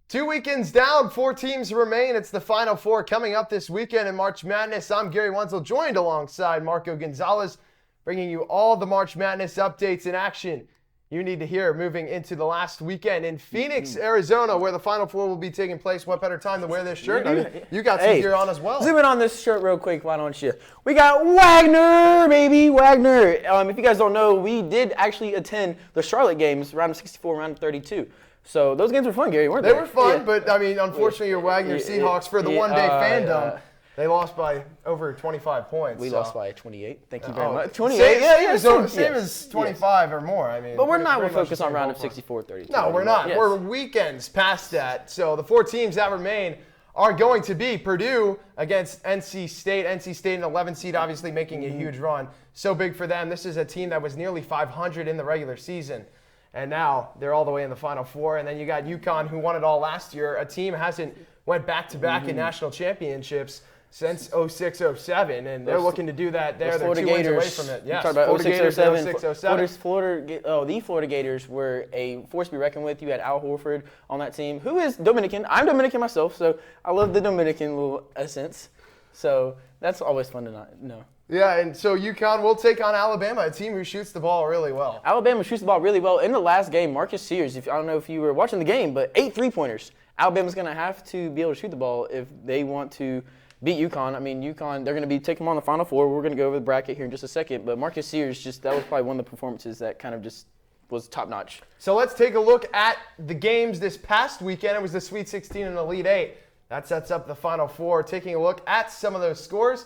Two weekends down, 4 teams remain. It's the Final Four coming up this weekend in March Madness. I'm Gary Wenzel, joined alongside Marco Gonzalez, bringing you all the March Madness updates and action you need to hear moving into the last weekend in Phoenix, Arizona, where the Final Four will be taking place. What better time to wear this shirt? I mean, you got some gear on as well. Zoom in on this shirt real quick, why don't you? We got Wagner, baby, Wagner. If you guys don't know, we did actually attend the Charlotte games, round of 64, round of 32. So those games were fun, Gary, weren't they? They were fun, but I mean, unfortunately, your Wagner Seahawks for the one-day fandom, they lost by over 25 points. We lost by 28. Thank you very much. 28. Same as 25 or more. I mean, but we're not. We're focused on round of 64, 32. No, we're not. Yes. We're weekends past that. So the 4 teams that remain are going to be Purdue against NC State. NC State, an 11 seed, obviously making a huge run. So big for them. This is a team that was nearly 500 in the regular season. And now they're all the way in the Final Four. And then you got UConn, who won it all last year. A team hasn't went back-to-back in national championships since 06-07, and they're looking to do that there. They're 2 wins away from it. Yes, talk about 06-07. The Florida Gators were a force to be reckoned with. You had Al Horford on that team, who is Dominican. I'm Dominican myself, so I love the Dominican little essence. So that's always fun to know. Yeah, and so UConn will take on Alabama, a team who shoots the ball really well. Alabama shoots the ball really well. In the last game, Marcus Sears, I don't know if you were watching the game, but 8 3-pointers. Alabama's going to have to be able to shoot the ball if they want to beat UConn. I mean, UConn, they're going to be taking them on the Final Four. We're going to go over the bracket here in just a second. But Marcus Sears, that was probably one of the performances that kind of just was top-notch. So let's take a look at the games this past weekend. It was the Sweet 16 and Elite 8. That sets up the Final Four. Taking a look at some of those scores.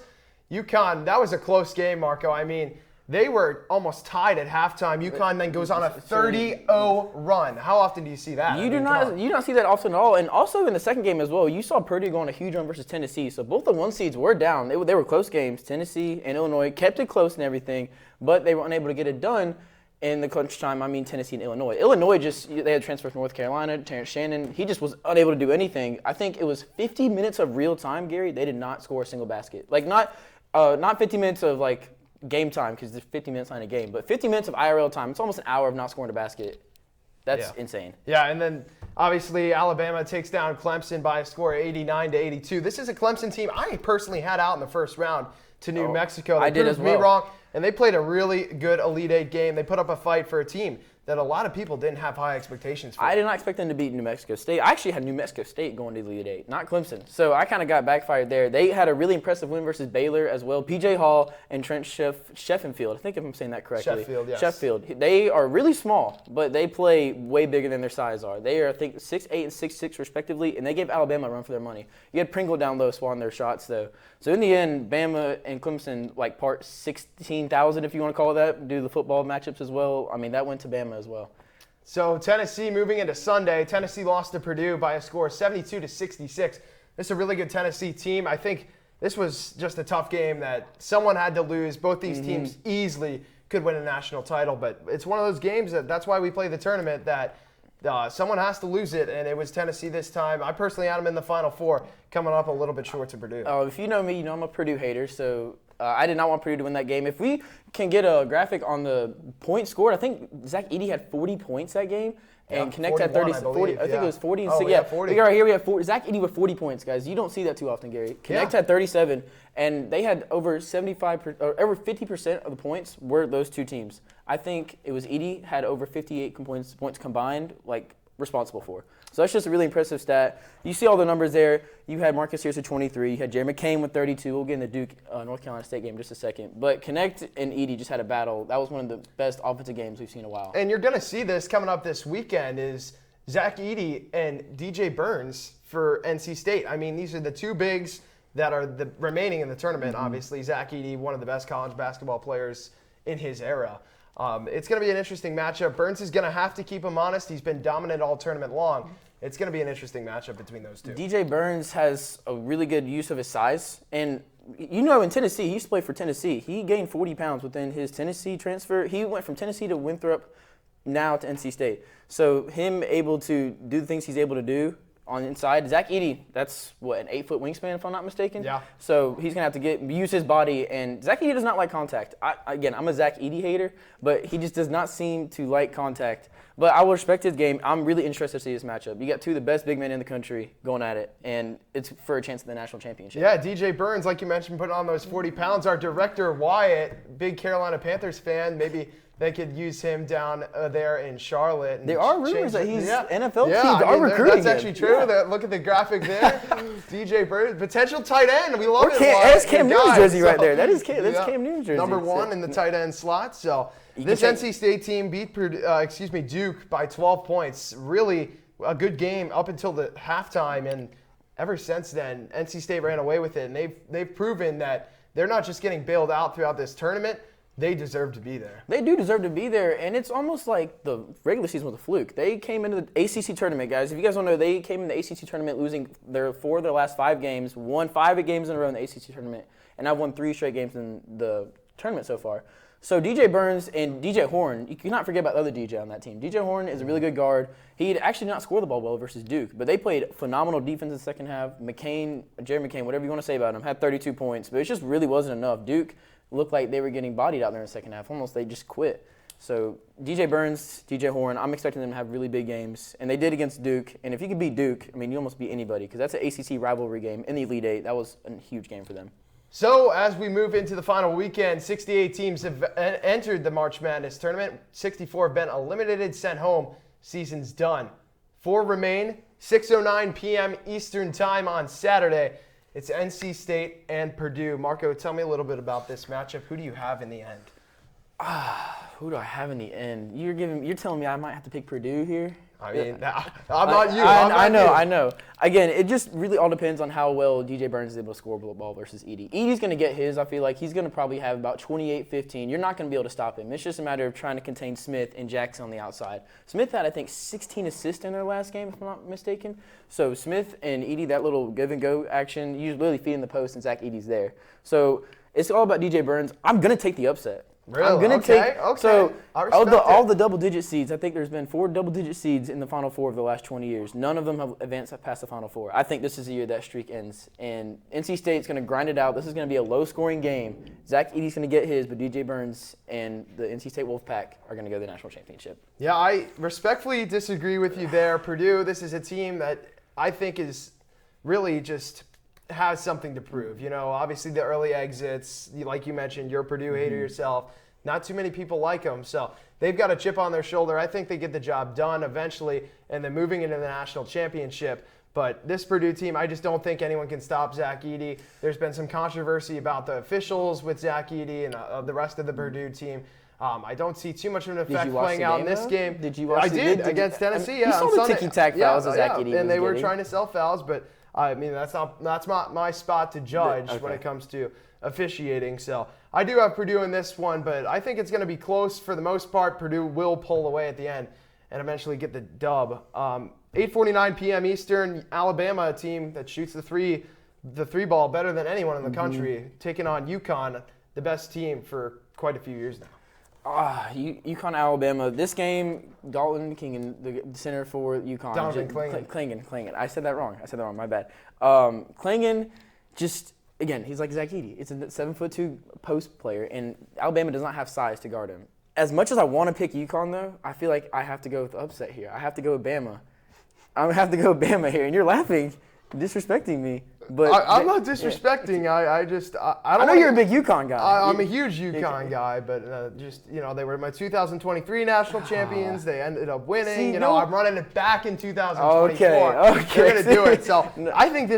UConn, that was a close game, Marco. I mean, they were almost tied at halftime. UConn then goes on a 30-0 run. How often do you see that? You do not see that often at all. And also in the second game as well, you saw Purdue go on a huge run versus Tennessee. So both the 1 seeds were down. They were close games. Tennessee and Illinois kept it close and everything, but they were unable to get it done in the crunch time. I mean, Tennessee and Illinois. Illinois they had transfer from North Carolina. Terrence Shannon, he just was unable to do anything. I think it was 50 minutes of real time, Gary. They did not score a single basket. Like not 50 minutes of like game time, because there's 50 minutes on a game, but 50 minutes of IRL time. It's almost an hour of not scoring a basket. That's insane. Yeah, and then obviously Alabama takes down Clemson by a score of 89-82. This is a Clemson team I personally had out in the first round to New Mexico. They I did as well. Me wrong, and they played a really good Elite 8 game. They put up a fight for a team that a lot of people didn't have high expectations for. I did not expect them to beat New Mexico State. I actually had New Mexico State going to the Elite 8, not Clemson. So I kind of got backfired there. They had a really impressive win versus Baylor as well. P.J. Hall and Trent Sheffield. I think if I'm saying that correctly. Sheffield, yes. Sheffield. They are really small, but they play way bigger than their size are. They are, I think, 6'8" and 6'6" respectively, and they gave Alabama a run for their money. You had Pringle down low swatting their shots, though. So in the end, Bama and Clemson, like part 16,000, if you want to call it that, do the football matchups as well. I mean, that went to Bama as well. So Tennessee moving into Sunday. Tennessee lost to Purdue by a score of 72-66. This is a really good Tennessee team. I think this was just a tough game that someone had to lose. Both these teams easily could win a national title, but it's one of those games that's why we play the tournament, that someone has to lose it, and it was Tennessee this time. I personally had them in the Final Four, coming up a little bit short to Purdue. If you know me, you know I'm a Purdue hater, so I did not want Purdue to win that game. If we can get a graphic on the points scored, I think Zach Edey had 40 points that game. And Connect had 30. I think it was 40 and 6. Yeah, 40. Right here we have 40. Zach Edey with 40 points, guys. You don't see that too often, Gary. Connect had 37, and they had over 75 or over 50% of the points were those two teams. I think it was Edey had over 58 points combined, like responsible for. So that's just a really impressive stat. You see all the numbers there. You had Marcus Sears with 23. You had Jerry McCain with 32. We'll get in the Duke North Carolina State game in just a second. But Connect and Edey just had a battle. That was one of the best offensive games we've seen in a while. And you're going to see this coming up this weekend is Zach Edey and DJ Burns for NC State. I mean, these are the two bigs that are the remaining in the tournament. Obviously, Zach Edey, one of the best college basketball players in his era. It's going to be an interesting matchup. Burns is going to have to keep him honest. He's been dominant all tournament long. It's going to be an interesting matchup between those two. DJ Burns has a really good use of his size. And, you know, in Tennessee, he used to play for Tennessee. He gained 40 pounds within his Tennessee transfer. He went from Tennessee to Winthrop, now to NC State. So him able to do the things he's able to do, on the inside. Zach Edey, that's what, an 8-foot wingspan if I'm not mistaken? Yeah. So he's going to have to use his body, and Zach Edey does not like contact. I'm a Zach Edey hater, but he just does not seem to like contact. But I will respect his game. I'm really interested to see this matchup. You got two of the best big men in the country going at it, and it's for a chance at the national championship. Yeah, DJ Burns, like you mentioned, putting on those 40 pounds. Our director, Wyatt, big Carolina Panthers fan, maybe they could use him down there in Charlotte. And there are rumors that he's NFL teams I are mean, recruiting that's actually true. Yeah. Look at the graphic there. DJ Burns, potential tight end. We love it. That's Cam Newton's jersey right there. That's Cam Newton's jersey. Number 1 in the tight end slot. So this NC State team beat Duke by 12 points. Really a good game up until the halftime, and ever since then, NC State ran away with it. And they've proven that they're not just getting bailed out throughout this tournament. They deserve to be there. They do deserve to be there, and it's almost like the regular season was a fluke. They came into the ACC tournament, guys. If you guys don't know, they came in the ACC tournament losing their last 5 games, won 5 games in a row in the ACC tournament, and I've won 3 straight games in the tournament so far. So DJ Burns and DJ Horn, you cannot forget about the other DJ on that team. DJ Horn is a really good guard. He had actually not scored the ball well versus Duke, but they played phenomenal defense in the second half. Jerry McCain, whatever you want to say about him, had 32 points, but it just really wasn't enough. Duke looked like they were getting bodied out there in the second half. Almost they just quit. So DJ Burns, DJ Horn, I'm expecting them to have really big games. And they did against Duke. And if you could beat Duke, I mean, you almost beat anybody because that's an ACC rivalry game in the Elite Eight. That was a huge game for them. So as we move into the final weekend, 68 teams have entered the March Madness tournament. 64 have been eliminated, sent home. Season's done. 4 remain. 6:09 p.m. Eastern Time on Saturday. It's NC State and Purdue. Marco, tell me a little bit about this matchup. Who do you have in the end? Who do I have in the end? You're telling me I might have to pick Purdue here? I mean, I'm not you. I know. Again, it just really all depends on how well DJ Burns is able to score ball versus Edey. Edey's going to get his. I feel like he's going to probably have about 28-15. You're not going to be able to stop him. It's just a matter of trying to contain Smith and Jackson on the outside. Smith had, I think, 16 assists in their last game, if I'm not mistaken. So Smith and Edey, that little give-and-go action, you're literally feeding the post, and Zach Edey's there. So it's all about DJ Burns. I'm going to take the upset. Really? I'm gonna take. So all the double-digit seeds. I think there's been 4 double-digit seeds in the Final Four of the last 20 years. None of them have advanced past the Final Four. I think this is the year that streak ends, and NC State's gonna grind it out. This is gonna be a low-scoring game. Zach Edey's gonna get his, but DJ Burns and the NC State Wolfpack are gonna go to the national championship. Yeah, I respectfully disagree with you there. Purdue. This is a team that I think is really just has something to prove. You know, obviously the early exits, like you mentioned, you're a Purdue hater yourself. Not too many people like them. So they've got a chip on their shoulder. I think they get the job done eventually and then moving into the national championship. But this Purdue team, I just don't think anyone can stop Zach Edey. There's been some controversy about the officials with Zach Edey and the rest of the Purdue team. I don't see too much of an effect playing out in this game. Did you watch I did against Tennessee. Yeah, you saw the ticky-tack fouls that Zach Edey and they were getting. trying to sell fouls, but I mean that's not my spot to judge when it comes to officiating. So I do have Purdue in this one, but I think it's going to be close for the most part. Purdue will pull away at the end and eventually get the dub. 8:49 p.m. Eastern. Alabama, a team that shoots the three ball better than anyone in the country, taking on UConn, the best team for quite a few years now. UConn, Alabama. This game, Dalton Klingon, the center for UConn. Donovan Klingon. Klingon. I said that wrong. My bad. Klingon, just again, he's like Zach Edey. It's a 7'2" post player, and Alabama does not have size to guard him. As much as I want to pick UConn, though, I feel like I have to go with the upset here. I have to go with Bama. I'm gonna have to go with Bama here, and you're laughing, disrespecting me. But I'm not disrespecting. Yeah. I know you're a big UConn guy. I'm a huge UConn guy, but they were my 2023 national champions. They ended up winning. I'm running it back in 2024. Okay. They're gonna do it. So I think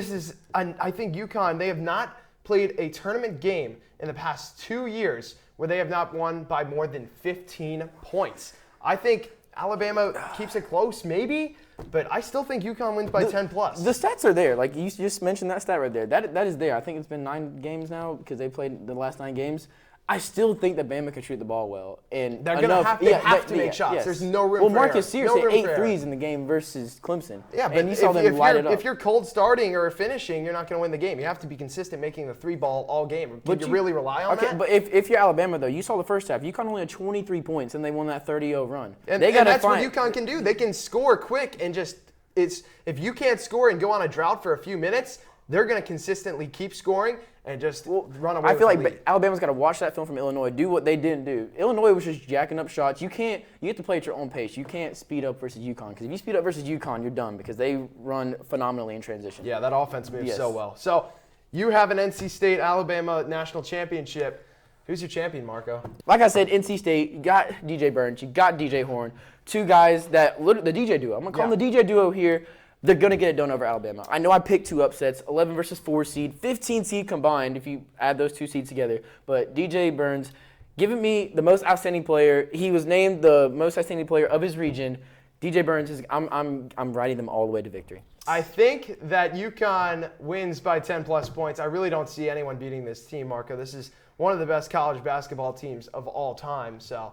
I think UConn. They have not played a tournament game in the past 2 years where they have not won by more than 15 points. I think Alabama keeps it close, maybe. But I still think UConn wins by 10 plus. The stats are there. Like you just mentioned that stat right there. That is there. I think it's been 9 games now because they played the last 9 games. I still think that Bama can shoot the ball well. And they're going to have to make shots. Yes. There's no room for error. Well, Marcus Sears hit 8 threes in the game versus Clemson. Yeah, but and you saw them light it up. If you're cold starting or finishing, you're not going to win the game. You have to be consistent making the 3-ball all game. Can you really rely on that? But if you're Alabama, though, you saw the first half. UConn only had 23 points, and they won that 30-0 run. And that's what UConn can do. They can score quick and just if you can't score and go on a drought for a few minutes, they're going to consistently keep scoring and just run away. I feel with the like lead. Alabama's got to watch that film from Illinois, do what they didn't do. Illinois was just jacking up shots. You have to play at your own pace. You can't speed up versus UConn, because if you speed up versus UConn, you're done, because they run phenomenally in transition. Yeah, that offense moves Yes. so well. So you have an NC State Alabama national championship. Who's your champion, Marco? Like I said, NC State, you got DJ Burns, you got DJ Horn, two guys that the DJ duo. I'm going to call them the DJ duo here. They're going to get it done over Alabama. I know I picked two upsets, 11 versus 4 seed, 15 seed combined if you add those two seeds together. But DJ Burns giving me the most outstanding player. He was named the most outstanding player of his region. DJ Burns is I'm riding them all the way to victory. I think that UConn wins by 10-plus points. I really don't see anyone beating this team, Marco. This is one of the best college basketball teams of all time. So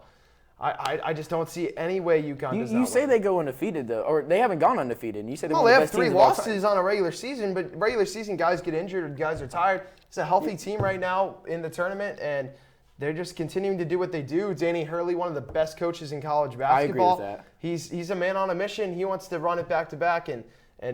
I just don't see any way UConn does that. You say win. they go undefeated, though, or they haven't gone undefeated. And you said Well, they have 3 losses on a regular season, but regular season guys get injured or guys are tired. It's a healthy team right now in the tournament, and they're just continuing to do what they do. Danny Hurley, one of the best coaches in college basketball. I agree with that. He's a man on a mission. He wants to run it back to back, and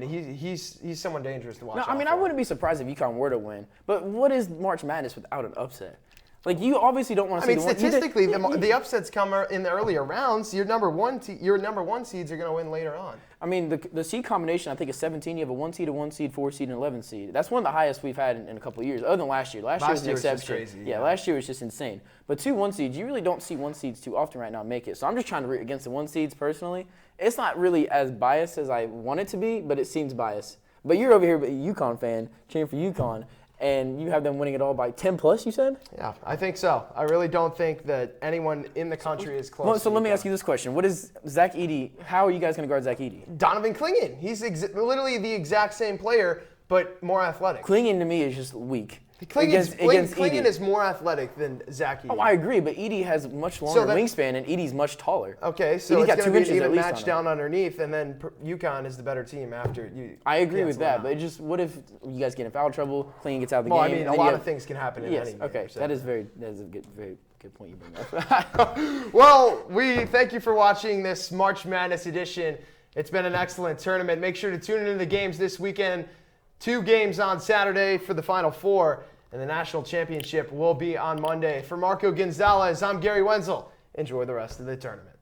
he's someone dangerous to watch. No, I mean, out I for. wouldn't be surprised if UConn were to win. But what is March Madness without an upset? Like, you obviously don't want to I see mean, the one. statistically, the upsets come in the earlier rounds. Your number one seeds are going to win later on. I mean, the seed combination, I think, is 17. You have a 1 seed, 4 seed, and 11 seed. That's one of the highest we've had in a couple of years, other than last year. Last year was an year was just exception. crazy, Yeah, last year was just insane. But 2 1 seeds, you really don't see 1 seeds too often right now make it. So I'm just trying to root against the 1 seeds personally. It's not really as biased as I want it to be, but it seems biased. But you're over here, a UConn fan, cheering for UConn, and you have them winning it all by 10 plus, you said? Yeah, I think so. I really don't think that anyone in the country is close. Well, so to let me UConn. ask you this question. What is Zach Edey? How are you guys going to guard Zach Edey? Donovan Clingan. He's literally the exact same player, but more athletic. Clinging to me is just weak. Clingan Edey. is more athletic than Zach Edey. Oh, I agree, but Edey has much longer then- wingspan, and Edey's much taller. Okay, so Edey's it's got going 2 to be inches an at even least match on him. down underneath, and then UConn is the better team after you. I agree with cancel that, out. but it just what if you guys get in foul trouble, Clingan gets out of the Well, game? I mean, and a then lot you of things can happen in Yes, any game. okay, so. that is a very good point you bring up. Well, we thank you for watching this March Madness edition. It's been an excellent tournament. Make sure to tune into the games this weekend. 2 games on Saturday for the Final Four, and the national championship will be on Monday. For Marco Gonzalez, I'm Gary Wenzel. Enjoy the rest of the tournament.